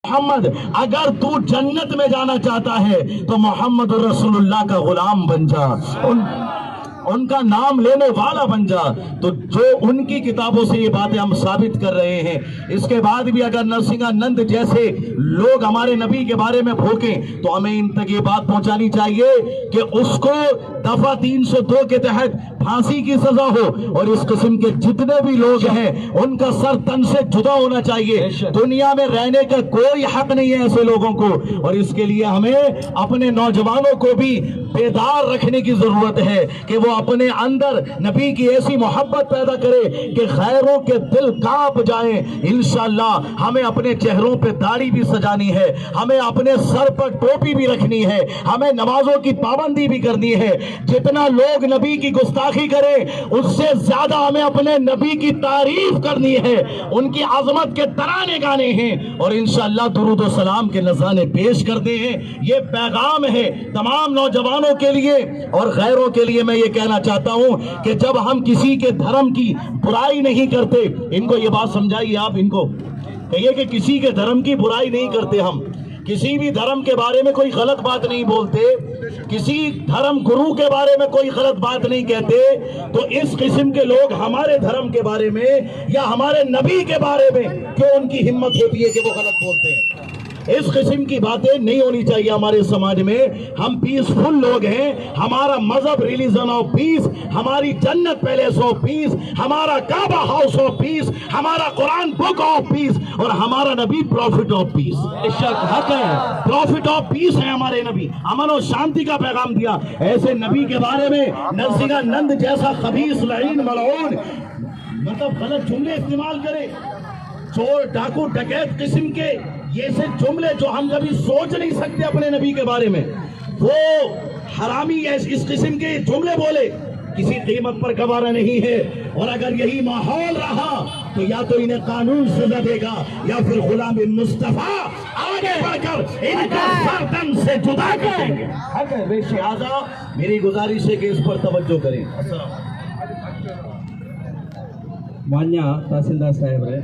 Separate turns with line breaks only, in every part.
मोहम्मद, अगर तू जन्नत में जाना चाहता है तो मोहम्मद रसूलुल्लाह का गुलाम बन जा, उनका नाम लेने वाला बन जा। तो जो उनकी किताबों से ये बातें हम साबित कर रहे हैं, इसके बाद भी अगर नरसिंहानंद जैसे लोग हमारे नबी के बारे में भोंकें तो हमें इन तक ये बात पहुंचानी चाहिए कि उसको दफा 302 के तहत फांसी की सजा हो, और इस किस्म के जितने भी लोग हैं उनका सर तन से जुदा होना चाहिए। दुनिया में रहने का कोई हक नहीं है ऐसे लोगों को, और इसके लिए हमें अपने नौजवानों को भी बेदार रखने की जरूरत है कि वो अपने अंदर नबी की ऐसी मोहब्बत पैदा करे कि गैरों के दिल कांप जाएं। इंशाअल्लाह हमें अपने चेहरों पे दाढ़ी भी सजानी है, हमें अपने सर पर टोपी भी रखनी है, हमें नमाजों की पाबंदी भी करनी है। जितना लोग नबी की गुस्ताखी करें उससे ज्यादा हमें अपने नबी की तारीफ करनी है, उनकी आजमत के तराने गाने हैं, और इंशाअल्लाह दुरूद व सलाम के नज़ारे पेश करते हैं। ये पैगाम है तमाम नौजवानों के लिए और गैरों के लिए। मैं ये कहना चाहता हूं कि जब हम किसी के धर्म की बुराई नहीं करते, इनको ये बात समझाइए, आप इनको कहिए कि किसी के धर्म की बुराई नहीं करते, हम किसी भी धर्म के बारे में कोई गलत बात नहीं बोलते, किसी धर्म गुरु के बारे में कोई गलत बात नहीं कहते, तो इस किस्म के लोग हमारे धर्म के बारे में या हमारे नबी के बारे में क्यों उनकी हिम्मत होती है कि वो गलत बोलते हैं? इस किस्म की बातें नहीं होनी चाहिए हमारे समाज में। हम पीसफुल लोग हैं, हमारा मजहब रिलीजन ऑफ पीस, हमारी जन्नत पैलेस ऑफ पीस, हमारा काबा हाउस ऑफ पीस, हमारा कुरान बुक ऑफ पीस, और हमारा नबी प्रॉफिट ऑफ पीस, हक है, प्रॉफिट ऑफ पीस है हमारे नबी, अमन और शांति का पैगाम दिया। ऐसे नबी के बारे में नरसिंहानंद जैसा खबीस लईन मलऊन मतलब गलत जुमले इस्तेमाल करे, चोर डाकू डकैत किस्म के ये से जुमले जो हम कभी सोच नहीं सकते अपने नबी के बारे में, वो हरामी इस किस्म के जुमले बोले, किसी कीमत पर गवारा नहीं है। और अगर यही माहौल रहा तो या तो इन्हें कानून सजा देगा या फिर गुलाम मुस्तफा आगे बढ़कर इनका गर्दन से जुदा कर देंगे। हक है बेशिहाजा, मेरी गुजारिश है कि इस पर तवज्जो करें।
ಮಾನ್ಯ ತಹಸೀಲ್ದಾರ್ ಸಾಹೇಬ್ರೆ,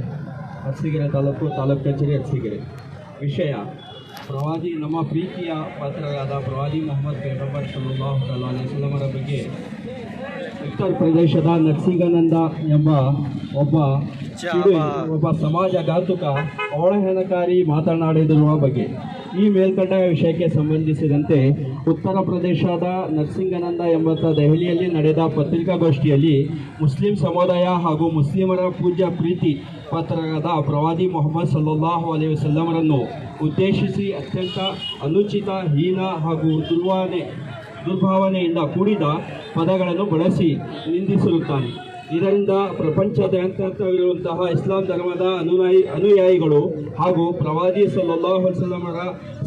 ಅರಸೀಕೆರೆ ತಾಲೂಕು ಕಚೇರಿ ಅರಸೀಕೆರೆ. ವಿಷಯ ಪ್ರವಾದಿ, ನಮ್ಮ ಪ್ರೀತಿಯ ಪಾತ್ರರಾದ ಪ್ರವಾದಿ ಮೊಹಮ್ಮದ್ ಪೈಗಂಬರ್ ಸಲ್ಲಲ್ಲಾಹು ಅಲೈಹಿ ವಸಲ್ಲಮರ ಬಗ್ಗೆ ಉತ್ತರ ಪ್ರದೇಶದ ನರಸಿಂಹಾನಂದ ಎಂಬ ಒಬ್ಬ ಸಮಾಜಘಾತುಕ ಅವಹೇಳನಕಾರಿ ಮಾತನಾಡಿರುವ ಬಗ್ಗೆ ಈ ಮೇಲ್ಕಂಡ ವಿಷಯಕ್ಕೆ ಸಂಬಂಧಿಸಿದಂತೆ ಉತ್ತರ ಪ್ರದೇಶದ ನರಸಿಂಹಾನಂದ ಎಂಬ ದೆಹಲಿಯಲ್ಲಿ ನಡೆದ ಪತ್ರಿಕಾಗೋಷ್ಠಿಯಲ್ಲಿ ಮುಸ್ಲಿಂ ಸಮುದಾಯ ಹಾಗೂ ಮುಸ್ಲಿಮರ ಪೂಜ್ಯ ಪ್ರೀತಿ ಪಾತ್ರರಾದ ಪ್ರವಾದಿ ಮೊಹಮ್ಮದ್ ಸಲ್ಲಲ್ಲಾಹು ಅಲೈಹಿ ವಸಲ್ಲಮರನ್ನು ಉದ್ದೇಶಿಸಿ ಅತ್ಯಂತ ಅನುಚಿತ, ಹೀನ ಹಾಗೂ ದುರ್ಭಾವನೆಯಿಂದ ಕೂಡಿದ ಪದಗಳನ್ನು ಬಳಸಿ ನಿಂದಿಸಿರುತ್ತಾನೆ. ಇದರಿಂದ ಪ್ರಪಂಚದಾದ್ಯಂತವಿರುವಂತಹ ಇಸ್ಲಾಂ ಧರ್ಮದ ಅನುಯಾಯಿಗಳು ಹಾಗೂ ಪ್ರವಾದಿ ಸಲ್ಲಲ್ಲಾಹು ಅಲೈಹಿ ವಸಲ್ಲಮರ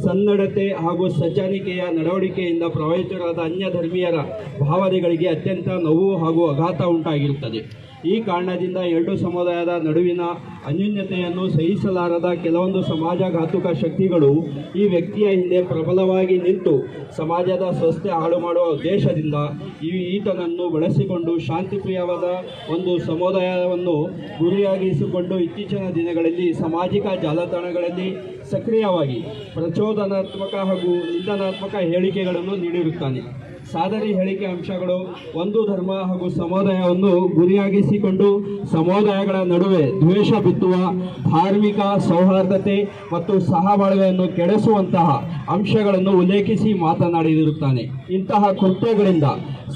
ಸನ್ನಡತೆ ಹಾಗೂ ಸಜ್ಜನಿಕೆಯ ನಡವಳಿಕೆಯಿಂದ ಪ್ರಭಾವಿತರಾದ ಅನ್ಯ ಧರ್ಮೀಯರ ಭಾವನೆಗಳಿಗೆ ಅತ್ಯಂತ ನೋವು ಹಾಗೂ ಆಘಾತ ಉಂಟಾಗಿರುತ್ತದೆ. ಈ ಕಾರಣದಿಂದ ಎರಡು ಸಮುದಾಯದ ನಡುವಿನ ಅನ್ಯೋನ್ಯತೆಯನ್ನು ಸಹಿಸಲಾರದ ಕೆಲವೊಂದು ಸಮಾಜಘಾತುಕ ಶಕ್ತಿಗಳು ಈ ವ್ಯಕ್ತಿಯ ಹಿಂದೆ ಪ್ರಬಲವಾಗಿ ನಿಂತು ಸಮಾಜದ ಸ್ವಸ್ಥೆ ಹಾಳು ಮಾಡುವ ಉದ್ದೇಶದಿಂದ ಈತನನ್ನು ಬಳಸಿಕೊಂಡು ಶಾಂತಿಪ್ರಿಯವಾದ ಒಂದು ಸಮುದಾಯವನ್ನು ಗುರಿಯಾಗಿಸಿಕೊಂಡು ಇತ್ತೀಚಿನ ದಿನಗಳಲ್ಲಿ ಸಾಮಾಜಿಕ ಜಾಲತಾಣಗಳಲ್ಲಿ ಸಕ್ರಿಯವಾಗಿ ಪ್ರಚೋದನಾತ್ಮಕ ಹಾಗೂ ನಿಂದನಾತ್ಮಕ ಹೇಳಿಕೆಗಳನ್ನು ನೀಡಿರುತ್ತಾನೆ. ಸಾದರಿ ಹೇಳಿಕೆ ಅಂಶಗಳು ಒಂದು ಧರ್ಮ ಹಾಗೂ ಸಮುದಾಯವನ್ನು ಗುರಿಯಾಗಿಸಿಕೊಂಡು ಸಮುದಾಯಗಳ ನಡುವೆ ದ್ವೇಷ ಬಿತ್ತುವ, ಧಾರ್ಮಿಕ ಸೌಹಾರ್ದತೆ ಮತ್ತು ಸಹಬಾಳ್ವೆಯನ್ನು ಕೆಡಿಸುವಂತಹ ಅಂಶಗಳನ್ನು ಉಲ್ಲೇಖಿಸಿ ಮಾತನಾಡಿರುತ್ತಾನೆ. ಇಂತಹ ಕೃತ್ಯಗಳಿಂದ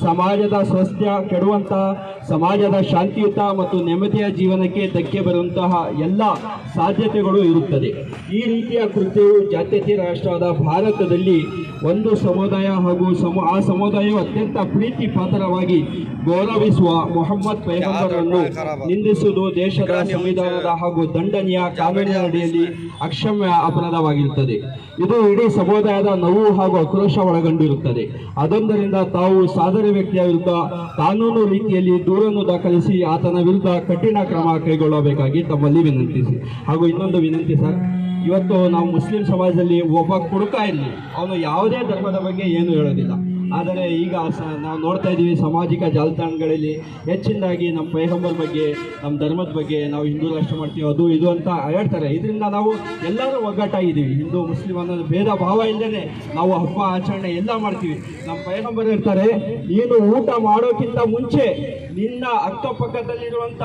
ಸಮಾಜದ ಸ್ವಾಸ್ಥ್ಯ ಕೆಡುವಂತಹ, ಸಮಾಜದ ಶಾಂತಿಯುತ ಮತ್ತು ನೆಮ್ಮದಿಯ ಜೀವನಕ್ಕೆ ಧಕ್ಕೆ ಬರುವಂತಹ ಎಲ್ಲ ಸಾಧ್ಯತೆಗಳು ಇರುತ್ತದೆ. ಈ ರೀತಿಯ ಕೃತ್ಯವು ಜಾತ್ಯತೀತ ರಾಷ್ಟ್ರವಾದ ಭಾರತದಲ್ಲಿ ಒಂದು ಸಮುದಾಯ ಹಾಗೂ ಆ ಸಮುದಾಯವು ಅತ್ಯಂತ ಪ್ರೀತಿ ಪಾತ್ರವಾಗಿ ಗೌರವಿಸುವ ಮೊಹಮ್ಮದ್ ಪೈಗಂಬರನ್ನು ನಿಂದಿಸುವುದು ದೇಶದ ಸಂವಿಧಾನದ ಹಾಗೂ ದಂಡನೀಯ ಕಾನೂನಿನ ಅಡಿಯಲ್ಲಿ ಅಕ್ಷಮ್ಯ ಅಪರಾಧವಾಗಿರುತ್ತದೆ. ಇದು ಇಡೀ ಸಮುದಾಯದ ನೋವು ಹಾಗೂ ಆಕ್ರೋಶ ಒಳಗೊಂಡಿರುತ್ತದೆ. ಅದೊಂದರಿಂದ ತಾವು ಸಾದರಿ ವ್ಯಕ್ತಿಯ ವಿರುದ್ಧ ಕಾನೂನು ರೀತಿಯಲ್ಲಿ ದೂರನ್ನು ದಾಖಲಿಸಿ ಆತನ ವಿರುದ್ಧ ಕಠಿಣ ಕ್ರಮ ಕೈಗೊಳ್ಳಬೇಕಾಗಿ ತಮ್ಮಲ್ಲಿ ವಿನಂತಿಸಿ. ಹಾಗೂ ಇನ್ನೊಂದು ವಿನಂತಿ ಸರ್, ಇವತ್ತು ನಾವು ಮುಸ್ಲಿಂ ಸಮಾಜದಲ್ಲಿ ಒಬ್ಬ ಕುಡುಕ ಇರಲಿ, ಅವನು ಯಾವುದೇ ಧರ್ಮದ ಬಗ್ಗೆ ಏನು ಹೇಳೋದಿಲ್ಲ, ಆದರೆ ಈಗ ನಾವು ನೋಡ್ತಾ ಇದ್ದೀವಿ ಸಾಮಾಜಿಕ ಜಾಲತಾಣಗಳಲ್ಲಿ ಹೆಚ್ಚಿನದಾಗಿ ನಮ್ಮ ಪೈಗಂಬರ್ ಬಗ್ಗೆ, ನಮ್ಮ ಧರ್ಮದ ಬಗ್ಗೆ ನಾವು ಹಿಂದೂ ರಾಷ್ಟ್ರ ಮಾಡ್ತೀವಿ ಅದು ಇದು ಅಂತ ಹೇಳ್ತಾರೆ. ಇದರಿಂದ ನಾವು ಎಲ್ಲರೂ ಒಗ್ಗಟ್ಟಾಗಿದ್ದೀವಿ. ಹಿಂದೂ ಮುಸ್ಲಿಂ ಅನ್ನೋದು ಭೇದ ಭಾವ ಇಲ್ಲದೇ ನಾವು ಹಬ್ಬ ಆಚರಣೆ ಎಲ್ಲ ಮಾಡ್ತೀವಿ. ನಮ್ಮ ಪೈಗಂಬರ್ ಇರ್ತಾರೆ, ನೀನು ಊಟ ಮಾಡೋಕ್ಕಿಂತ ಮುಂಚೆ ನಿನ್ನ ಅಕ್ಕಪಕ್ಕದಲ್ಲಿರುವಂಥ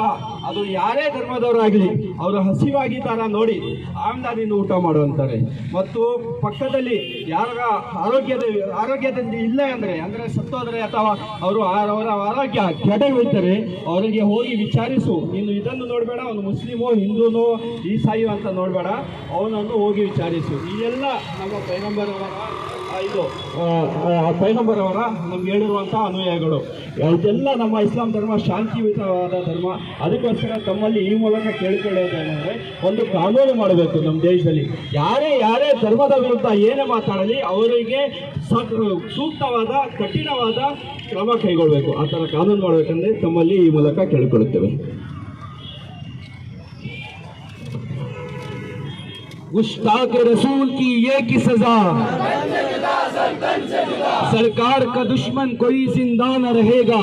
ಅದು ಯಾರೇ ಧರ್ಮದವರಾಗಲಿ ಅವರು ಹಸಿವಾಗಿದ್ದಾರ ನೋಡಿ ಆಮೇಲೆ ನೀನು ಊಟ ಮಾಡುವಂತಾರೆ. ಮತ್ತು ಪಕ್ಕದಲ್ಲಿ ಯಾರ ಆರೋಗ್ಯದಲ್ಲಿ ಇಲ್ಲ ಅಂದರೆ ಸತ್ತೋದ್ರೆ ಅಥವಾ ಅವರ ಆರೋಗ್ಯ ಕೆಡವಿದ್ದರೆ ಅವರಿಗೆ ಹೋಗಿ ವಿಚಾರಿಸು. ನೀನು ಇದನ್ನು ನೋಡಬೇಡ, ಅವನು ಮುಸ್ಲಿಮೋ ಹಿಂದೂನೋ ಈಸಾಯಿಯೋ ಅಂತ ನೋಡಬೇಡ, ಅವನನ್ನು ಹೋಗಿ ವಿಚಾರಿಸು. ಇದೆಲ್ಲ ನಮ್ಮ ಪೈಗಂಬರ್ ಅವರ ನಮ್ಗೆ ಹೇಳಿರುವಂಥ ಅನ್ವಯಗಳು. ಇದೆಲ್ಲ ನಮ್ಮ ಇಸ್ಲಾಂ ಧರ್ಮ ಶಾಂತಿಯುತವಾದ ಧರ್ಮ. ಅದಕ್ಕೋಸ್ಕರ ತಮ್ಮಲ್ಲಿ ಈ ಮೂಲಕ ಕೇಳಿಕೊಳ್ಳೋದೇನೆಂದರೆ, ಒಂದು ಕಾನೂನು ಮಾಡಬೇಕು ನಮ್ಮ ದೇಶದಲ್ಲಿ. ಯಾರೇ ಧರ್ಮದ ವಿರುದ್ಧ ಏನೇ ಮಾತಾಡಲಿ ಅವರಿಗೆ ಸೂಕ್ತವಾದ ಕಠಿಣವಾದ ಕ್ರಮ ಕೈಗೊಳ್ಳಬೇಕು. ಆ ಥರ ಕಾನೂನು ಮಾಡಬೇಕಂದ್ರೆ ತಮ್ಮಲ್ಲಿ ಈ ಮೂಲಕ ಕೇಳಿಕೊಳ್ಳುತ್ತೇವೆ. गुस्ताख रसूल की ये की सजा, सरकार का दुश्मन कोई जिंदा न रहेगा,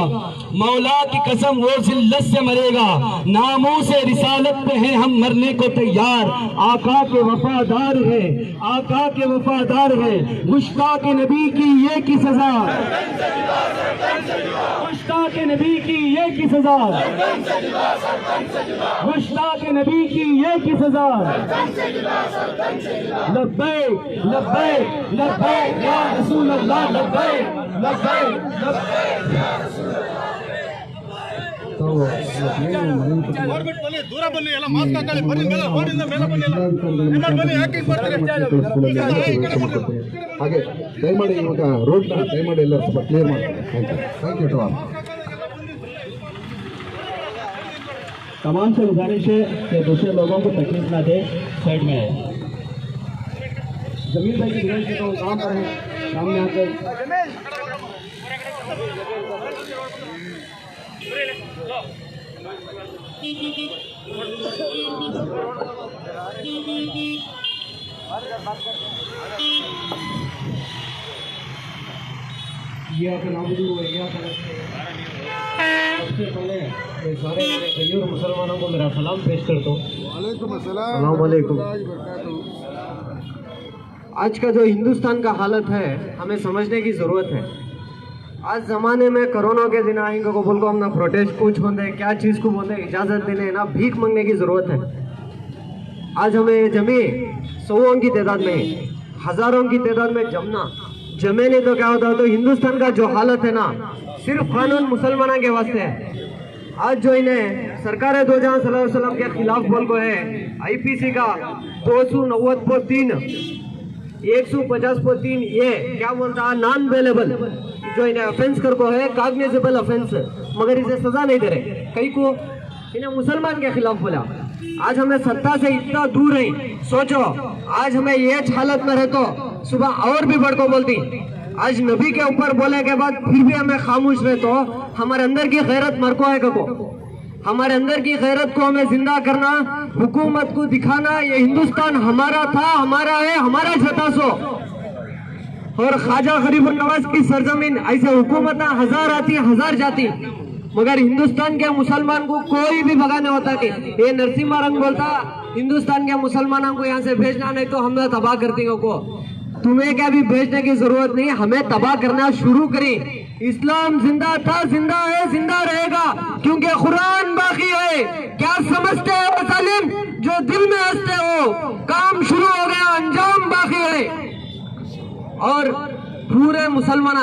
मौला की कसम वो जिल्लत से मरेगा, नामों से रिसालत पे है हम मरने को तैयार, आका के वफादार है, आका के वफादार है, गुस्ताख नबी की ये की सजा, गुस्ताख नबी की ये की सजा, गुस्ताख नबी की ये की सजा। लब्बैक लब्बैक लब्बैक या रसूल अल्लाह, लब्बैक लब्बैक लब्बैक या रसूल अल्लाह।
ದೂರ ಬನ್ನಿ, ಎಲ್ಲ ಮಾಸ್ಕ್ ಹಾಕೊಳ್ಳಿ, ಬನ್ನಿ ಮೇಲೆ ರೋಡಿಂದ ಮೇಲೆ ಬನ್ನಿ, ಎಲ್ಲ ಬನ್ನಿ, ಯಾಕೆ
ಹಾಗೆ ದಯಮಾಡಿ ಇವಾಗ ರೋಡ್ನ ದಯಮಾಡಿ ಎಲ್ಲ ಸ್ವಲ್ಪ ಕ್ಲಿಯರ್ ಮಾಡಿ. Thank you.
तमाम से गुजारिश है कि दूसरे लोगों को तकलीफ ना दे, साइड में है। जमीन भाई की गुजारिश है काम पर है, सामने आकर सबसे पहले सारे गैर मुसलमानों को मेरा सलाम पेश करता हूँ। वालेकुम। आज का जो हिंदुस्तान का हालत है हमें समझने की ज़रूरत है। आज ज़माने में कोरोना के दिन आएंगे को बोल को हम ना प्रोटेस्ट कुछ बोलते क्या चीज़ को बोलते इजाज़त देने ना भीख मांगने की ज़रूरत है। आज हमें जमी सौों की तादाद में, हज़ारों की तादाद में जमे नहीं तो क्या होता है। तो हिंदुस्तान का जो हालत है ना सिर्फ कानून मुसलमानों के वास्ते है। आज जो इन्हें सरकार दो जहां सल्लल्लाहु अलैहि वसल्लम के खिलाफ बोल को है IPC का 290/3 150/3 ये क्या बोलता है नॉन अवेलेबल जो इन्हें ऑफेंस कर को है कॉग्निजेबल ऑफेंस, मगर इसे सजा नहीं दे रहे। कई को इन्हें मुसलमान के खिलाफ बोला। आज हमें सत्ता से इतना दूर है, सोचो आज हमें ये हालत में रहे तो सुबह और भी बढ़ को बोलती। आज नबी के ऊपर बोले के बाद फिर भी हमें खामोश रहे तो हमारे अंदर की गैरत मर को आएगा को, हमारे अंदर की गैरत को हमें जिंदा करना, हुकूमत को दिखाना ये हिंदुस्तान हमारा था, हमारा है, हमारा छता सो। और ख्वाजा गरीबुल नवाज की सरजमीन ऐसे हुकूमत हजार आती हजार जाती, मगर हिंदुस्तान के मुसलमान को कोई भी भगाने होता कि ये नरसिम्हा रंग बोलता हिंदुस्तान के मुसलमानों को यहाँ से भेजना नहीं तो हमें तबाह कर देंगे को। तुम्हें क्या भी भेजने की जरूरत नहीं, हमें तबाह करना शुरू करें। इस्लाम जिंदा था, जिंदा है, जिंदा रहेगा, क्योंकि कुरान बाकी है। क्या समझते हो मुसलिम जो दिल में हंसते हो, काम शुरू हो गया, अंजाम बाकी है। और पूरे मुसलमान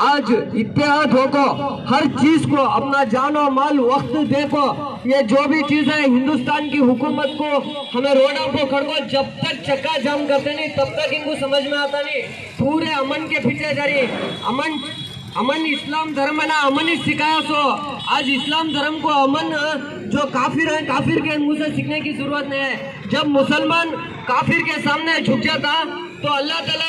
आज इत्तेहाद होको, हर चीज को अपना जानो माल वक्त देखो, ये जो भी चीज है हिंदुस्तान की हुकूमत को हमें रोडों को खड़को जब तक चक्का जाम करते नहीं तब तक इनको समझ में आता नहीं। पूरे अमन के पीछे जा रही, अमन इस्लाम धर्म है ना, अमन ही सिखाया सो। आज इस्लाम धर्म को अमन जो काफिर है काफिर के मुंह से सीखने की जरूरत नहीं है। जब मुसलमान काफिर के सामने झुक जाता तो अल्लाह ताला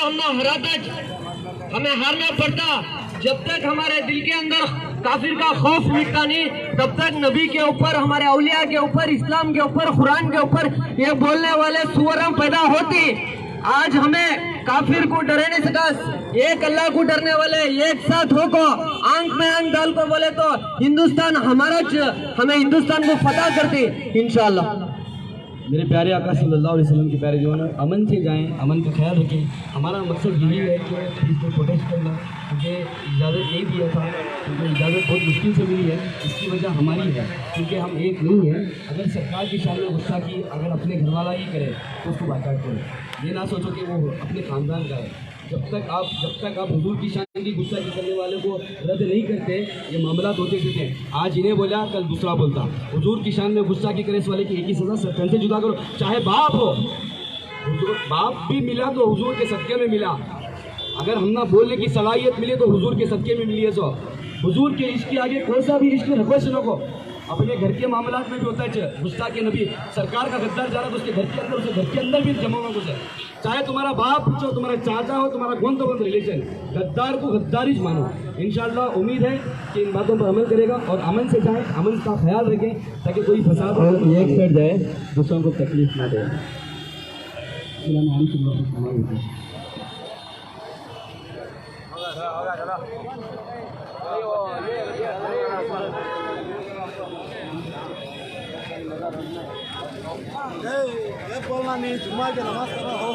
हमें हारना पड़ता। जब तक हमारे दिल के अंदर काफिर का खौफ मिटता नहीं तब तक नबी के ऊपर, हमारे औलिया के ऊपर, इस्लाम के ऊपर, कुरान के ऊपर ये बोलने वाले सुअरम पैदा होती। आज हमें
काफिर को डरे नहीं सकस, एक अल्लाह को डरने वाले एक साथ हो को आंख में आंख डाल को बोले तो हिंदुस्तान हमारा हमें हिंदुस्तान को फतह करती इंशाअल्लाह।
मेरे प्यारे आका सल्लल्लाहु अलैहि वसल्लम के प्यारे जवान, अमन से जाएं, अमन का ख्याल रखें। हमारा मकसद यही है कि इसको प्रोटेस्ट करना, क्योंकि इजाज़त नहीं दिया था, क्योंकि इजाज़त बहुत मुश्किल से मिली है। इसकी वजह हमारी है, क्योंकि हम एक नहीं हैं। अगर सरकार की शान में गुस्सा की अगर अपने घर वाला ही करे तो उसको बाकायदा करें। ये ना सोचो कि वो अपने ख़ानदान का है। जब तक आप हुजूर की शान की गुस्सा की करने वाले को रद्द नहीं करते, ये मामला होते रहते हैं। आज इन्हें बोला, कल दूसरा बोलता। हुजूर की शान में गुस्सा की करे इस वाले की एक ही सज़ा, सरपंच से जुदा करो, चाहे बाप हो। बाप भी मिला तो हुजूर के सदक़े में मिला। अगर हम ना बोलने की सलाहियत मिले तो हुजूर के सदक़े में मिली है। सो हुजूर के इश्क के आगे कौन सा भी इश्क रखो सुनो को। अपने घर के मामलात में भी होता है गुस्सा के नबी, सरकार का गद्दार जा रहा तो उसके घर के अंदर, उसके घर के अंदर भी जमा हुआ कुछ है। चाहे तुम्हारा बाप हो, तुम्हारा चाचा हो, तुम्हारा कौन तो रिलेशन, गद्दार को गद्दारी मानो। इंशाअल्लाह उम्मीद है कि इन बातों पर अमल करेगा और अमन से जाए, अमन का ख्याल रखें ताकि कोई फसाद एक साइड जाए, दूसरों को तकलीफ ना दे।
बोलना नहीं, जुम्मा के नमाज करना हो